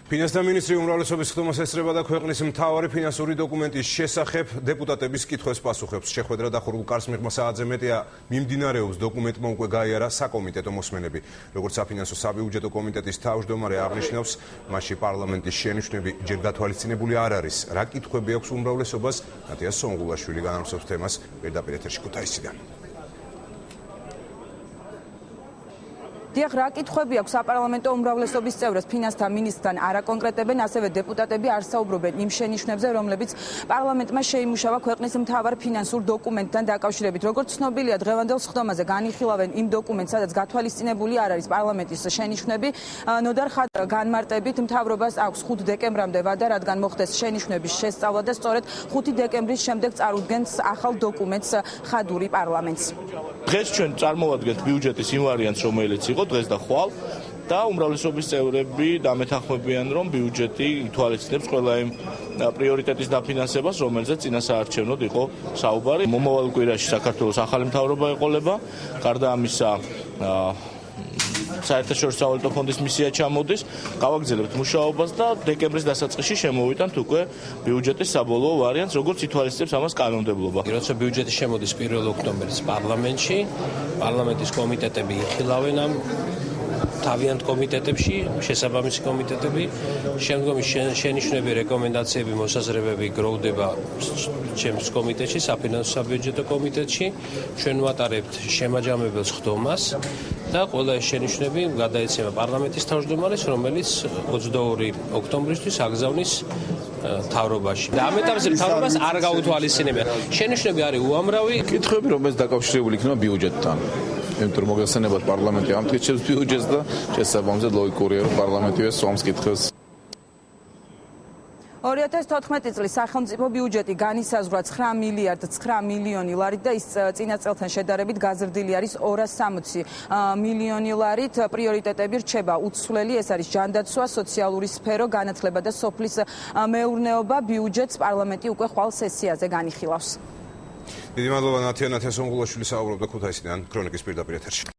ფინანსთა მინისტრი უმრავლესობის ხდომას ესწრება და ქვეყნის მთავარი ფინანსური დოკუმენტის შესახებ დეპუტატების კითხვებს პასუხებს. შეხვედრა დახურულ კარს მიღმა საათზე მეტია მიმდინარეობს, დოკუმენტმა უკვე გაიარა საკომიტეტო მოსმენები. როგორც საფინანსო საბიუჯეტო კომიტეტის თავმჯდომარე აღნიშნავს, მასში პარლამენტის შენიშვნები ჯერ გათვალისწინებული არ არის. რა კითხვები აქვს უმრავლესობას? ნატია სონგულაშვილი განავრცობს თემას პირდაპირ ეთერში ქუთაისიდან. რა კითხვები აქვს საპარლამენტო უმრავლესობის წევრებს ფინანსთა მინისტრთან არაკონკრეტებენ, ასევე დეპუტატები არ საუბრობენ იმ შენიშვნებზე, რომლებიც პარლამენტმა შეიმუშავა ქვეყნის მთავარ ფინანსურ დოკუმენტთან დაკავშირებით. როგორც ცნობილია, დღევანდელ სხდომაზე განიხილავენ იმ დოკუმენტს, სადაც გათვალისწინებული არ არის პარლამენტის შენიშვნები. ნოდარ ხადრა განმარტებით მთავრობას აქვს 5 დეკემბრამდე ვადა, რადგან მოხდეს შენიშვნების შესწავლა და სწორედ 5 დეკემბრის შემდეგ წარუდგენს ახალ დოკუმენტს ხადური პარლამენტს. დღეს ჩვენ წარმოვადგენთ ბიუჯეტის იმ ვარიანტს, რომელიც იყო დღეს და ხვალ და უმრავლესობის წევრები დამეთანხმებიან, რომ ბიუჯეტი ითვალისწინებს ყველა იმ პრიორიტეტის დაფინანსებას, რომელზეც წინასაარჩევნოდ იყო საუბარი. მომავალ კვირაში საქართველოს ახალი მთავრობა ეყოლება, გარდა ამისა საერთაშორისო სავალუტო ფონდის მისია ჩამოდის, გავაგრძელებთ მუშაობას და დეკემბრის დასაწყისში შემოვიტანთ უკვე ბიუჯეტის საბოლოო ვარიანტს, როგორც ითვალისწინებს ამას კანონმდებლობა. როცა ბიუჯეტი შემოდის 1 ოქტომბერს პარლამენტში, პარლამენტის კომიტეტები იხილავენ ამ თავიანთ კომიტეტებში, შესაბამისი კომიტეტები, შემდგომი შენიშვნები, რეკომენდაციები, მოსაზრებები გროვდება ჩემს კომიტეტში, საფინანსო საბიუჯეტო კომიტეტში. ჩვენ ვატარებთ შემაჯამებელ სხდომას და ყველა შენიშვნები გადაეცემა პარლამენტის თავმჯდომარეს, რომელიც 22 ოქტომბრისთვის აგზავნის მთავრობაში. და ამ ეტაპზე მთავრობას არ გაუთვალისწინებია. შენიშვნები არის უამრავი. კითხვები, რომელიც დაკავშირებული იქნება ბიუჯეტთან. იმიტომ რომ მოგეხსენებათ პარლამენტი ამტკიცებს ბიუჯეტს და შესაბამისად ლოგიკურია, რომ პარლამენტივე სვამს კითხვებს. 2014 წლის სახელმწიფო ბიუჯეტი განისაზღვრა 9 მილიარდ 9 მილიონი ლარით და ის წინა წელთან შედარებით გაზრდილი არის 260 მილიონი ლარით. პრიორიტეტები რჩება უცვლელი, ეს არის ჯანდაცვა, სოციალური სფერო, განათლება და სოფლის მეურნეობა. ბიუჯეტს პარლამენტი უკვე ხვალ სესიაზე განიხილავს. დიდი მადლობა ნათია სონგულაშვილი საუბრობდა ქუთაისიდან ქრონიკის პირდაპირ ეთერში.